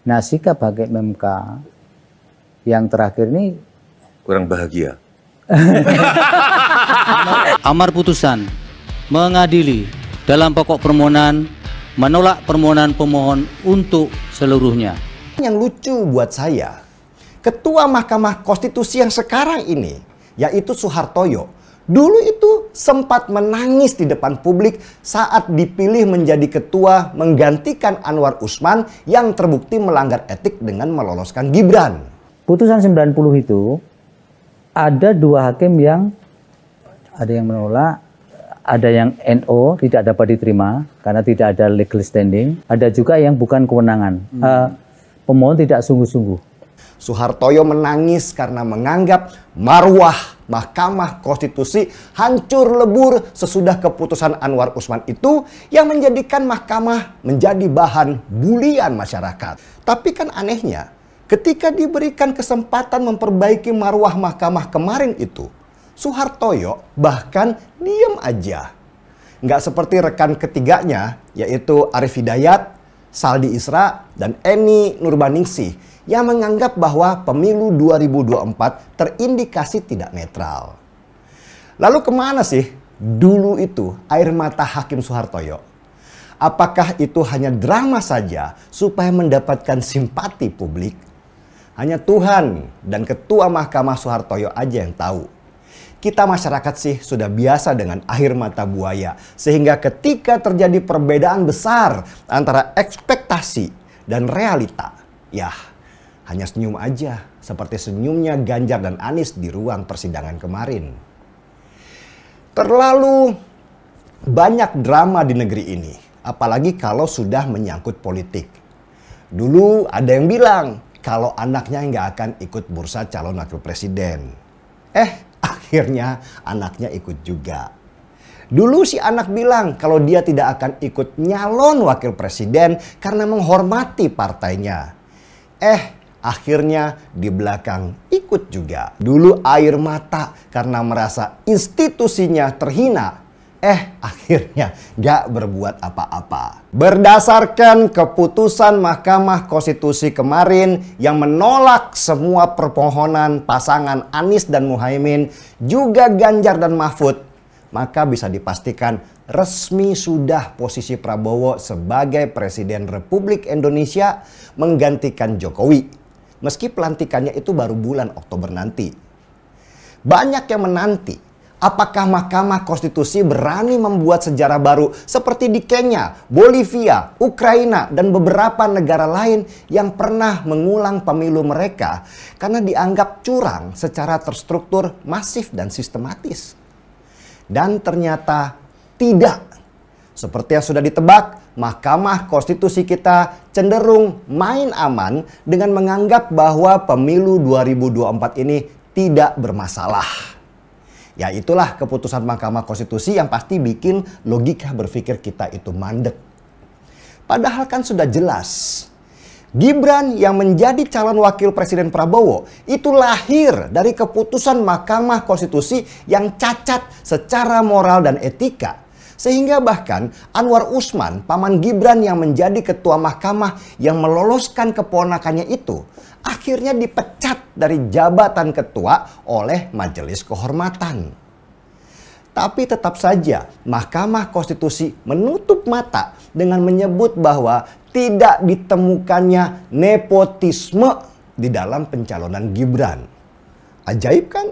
Nah, sikap Hakim MK yang terakhir ini kurang bahagia. Amar putusan mengadili dalam pokok permohonan menolak permohonan pemohon untuk seluruhnya. Yang lucu buat saya, Ketua Mahkamah Konstitusi yang sekarang ini, yaitu Soehartojo, dulu itu sempat menangis di depan publik saat dipilih menjadi ketua menggantikan Anwar Usman yang terbukti melanggar etik dengan meloloskan Gibran. putusan 90 itu ada dua hakim yang ada yang menolak, ada yang NO tidak dapat diterima karena tidak ada legal standing, ada juga yang bukan kewenangan. Pemohon tidak sungguh-sungguh. Soehartojo menangis karena menganggap marwah Mahkamah Konstitusi hancur lebur sesudah keputusan Anwar Usman itu yang menjadikan mahkamah menjadi bahan bulian masyarakat. Tapi kan anehnya, ketika diberikan kesempatan memperbaiki marwah mahkamah kemarin itu, Soehartojo bahkan diam aja. Nggak seperti rekan ketiganya, yaitu Arief Hidayat, Saldi Isra, dan Eni Nurbaningsih yang menganggap bahwa pemilu 2024 terindikasi tidak netral. Lalu kemana sih dulu itu air mata Hakim Soehartojo? Apakah itu hanya drama saja supaya mendapatkan simpati publik? Hanya Tuhan dan Ketua Mahkamah Soehartojo aja yang tahu. Kita masyarakat sih sudah biasa dengan air mata buaya. Sehingga ketika terjadi perbedaan besar antara ekspektasi dan realita, ya hanya senyum aja seperti senyumnya Ganjar dan Anies di ruang persidangan kemarin. Terlalu banyak drama di negeri ini, apalagi kalau sudah menyangkut politik. Dulu ada yang bilang kalau anaknya nggak akan ikut bursa calon wakil presiden. Akhirnya anaknya ikut juga. Dulu si anak bilang kalau dia tidak akan ikut nyalon wakil presiden karena menghormati partainya. Akhirnya di belakang ikut juga. Dulu air mata karena merasa institusinya terhina. Akhirnya gak berbuat apa-apa. Berdasarkan keputusan Mahkamah Konstitusi kemarin yang menolak semua permohonan pasangan Anies dan Muhaimin, juga Ganjar dan Mahfud, maka bisa dipastikan resmi sudah posisi Prabowo sebagai Presiden Republik Indonesia menggantikan Jokowi. Meski pelantikannya itu baru bulan Oktober nanti. Banyak yang menanti apakah Mahkamah Konstitusi berani membuat sejarah baru seperti di Kenya, Bolivia, Ukraina, dan beberapa negara lain yang pernah mengulang pemilu mereka karena dianggap curang secara terstruktur, masif, dan sistematis. Dan ternyata tidak. Seperti yang sudah ditebak, Mahkamah Konstitusi kita cenderung main aman dengan menganggap bahwa pemilu 2024 ini tidak bermasalah. Ya itulah keputusan Mahkamah Konstitusi yang pasti bikin logika berpikir kita itu mandek. Padahal kan sudah jelas, Gibran yang menjadi calon wakil presiden Prabowo itu lahir dari keputusan Mahkamah Konstitusi yang cacat secara moral dan etika. Sehingga bahkan Anwar Usman, paman Gibran yang menjadi ketua mahkamah yang meloloskan keponakannya itu, akhirnya dipecat dari jabatan ketua oleh Majelis Kehormatan. Tapi tetap saja Mahkamah Konstitusi menutup mata dengan menyebut bahwa tidak ditemukannya nepotisme di dalam pencalonan Gibran. Ajaib kan?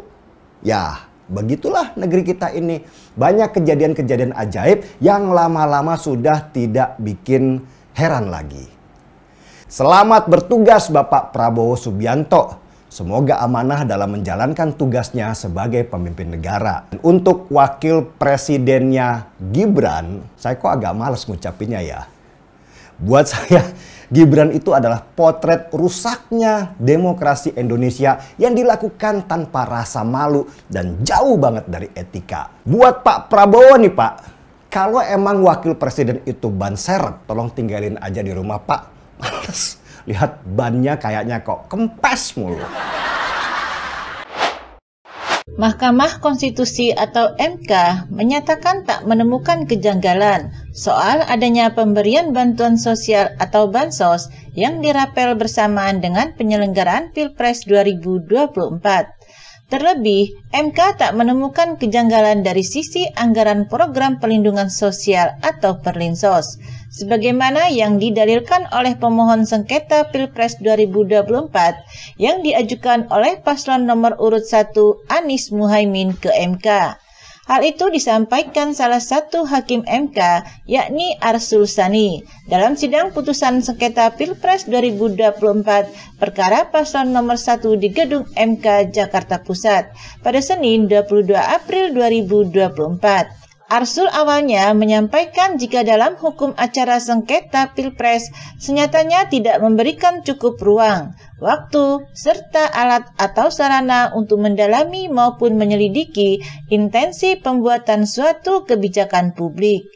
Ya, begitulah negeri kita ini. Banyak kejadian-kejadian ajaib yang lama-lama sudah tidak bikin heran lagi. Selamat bertugas Bapak Prabowo Subianto. Semoga amanah dalam menjalankan tugasnya sebagai pemimpin negara. Untuk wakil presidennya Gibran, saya kok agak males ngucapinnya ya. Buat saya, Gibran itu adalah potret rusaknya demokrasi Indonesia yang dilakukan tanpa rasa malu dan jauh banget dari etika. Buat Pak Prabowo nih Pak, kalau emang wakil presiden itu ban serep, tolong tinggalin aja di rumah Pak. Males, lihat bannya kayaknya kok kempes mulu. Mahkamah Konstitusi atau MK menyatakan tak menemukan kejanggalan soal adanya pemberian bantuan sosial atau bansos yang dirapel bersamaan dengan penyelenggaraan Pilpres 2024. Terlebih, MK tak menemukan kejanggalan dari sisi anggaran program perlindungan sosial atau Perlinsos, sebagaimana yang didalilkan oleh pemohon sengketa Pilpres 2024 yang diajukan oleh paslon nomor urut 1 Anies Muhaimin ke MK. Hal itu disampaikan salah satu hakim MK, yakni Arsul Sani, dalam sidang putusan sengketa Pilpres 2024 perkara paslon nomor 1 di gedung MK Jakarta Pusat pada Senin 22 April 2024. Arsul awalnya menyampaikan jika dalam hukum acara sengketa Pilpres senyatanya tidak memberikan cukup ruang, waktu, serta alat atau sarana untuk mendalami maupun menyelidiki intensi pembuatan suatu kebijakan publik.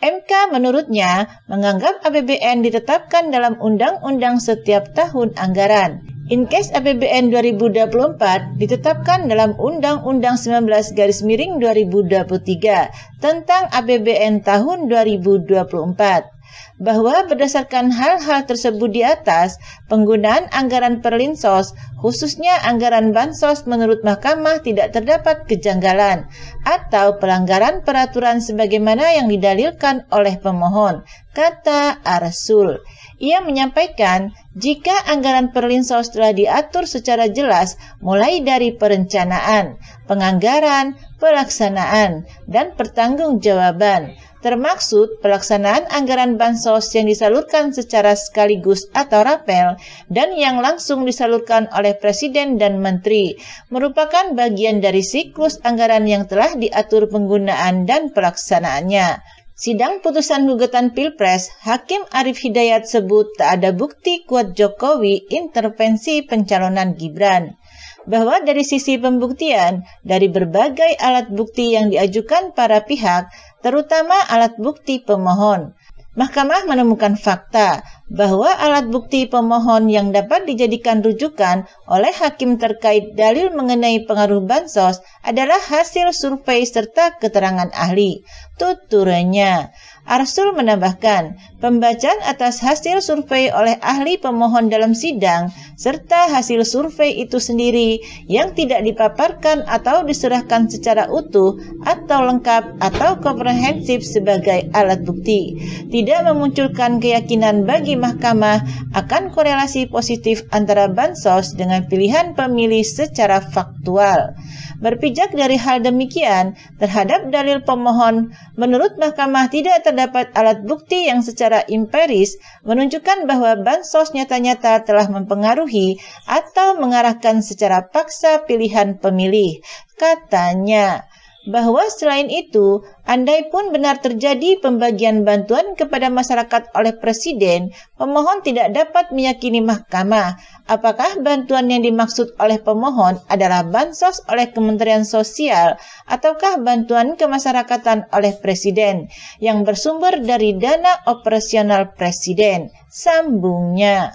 MK menurutnya menganggap APBN ditetapkan dalam undang-undang setiap tahun anggaran. Inkes APBN 2024 ditetapkan dalam Undang-Undang 19/2023 tentang APBN tahun 2024. Bahwa berdasarkan hal-hal tersebut di atas, penggunaan anggaran Perlinsos, khususnya anggaran bansos menurut Mahkamah tidak terdapat kejanggalan atau pelanggaran peraturan sebagaimana yang didalilkan oleh pemohon, kata Arsul. Ia menyampaikan jika anggaran Perlinsos telah diatur secara jelas mulai dari perencanaan, penganggaran, pelaksanaan, dan pertanggungjawaban, termaksud pelaksanaan anggaran bansos yang disalurkan secara sekaligus atau rapel dan yang langsung disalurkan oleh Presiden dan Menteri, merupakan bagian dari siklus anggaran yang telah diatur penggunaan dan pelaksanaannya. Sidang putusan gugatan Pilpres, Hakim Arief Hidayat sebut tak ada bukti kuat Jokowi intervensi pencalonan Gibran. Bahwa dari sisi pembuktian, dari berbagai alat bukti yang diajukan para pihak, terutama alat bukti pemohon, Mahkamah menemukan fakta bahwa alat bukti pemohon yang dapat dijadikan rujukan oleh hakim terkait dalil mengenai pengaruh bansos adalah hasil survei serta keterangan ahli. Tuturnya, Arsul menambahkan, pembacaan atas hasil survei oleh ahli pemohon dalam sidang serta hasil survei itu sendiri yang tidak dipaparkan atau diserahkan secara utuh atau lengkap atau komprehensif sebagai alat bukti, tidak memunculkan keyakinan bagi Mahkamah akan korelasi positif antara bansos dengan pilihan pemilih secara faktual. Berpijak dari hal demikian terhadap dalil pemohon, menurut Mahkamah tidak terdapat alat bukti yang secara empiris menunjukkan bahwa bansos nyata-nyata telah mempengaruhi atau mengarahkan secara paksa pilihan pemilih. Katanya bahwa selain itu, andai pun benar terjadi pembagian bantuan kepada masyarakat oleh Presiden, pemohon tidak dapat meyakini Mahkamah apakah bantuan yang dimaksud oleh pemohon adalah bansos oleh Kementerian Sosial ataukah bantuan kemasyarakatan oleh Presiden yang bersumber dari dana operasional Presiden. Sambungnya.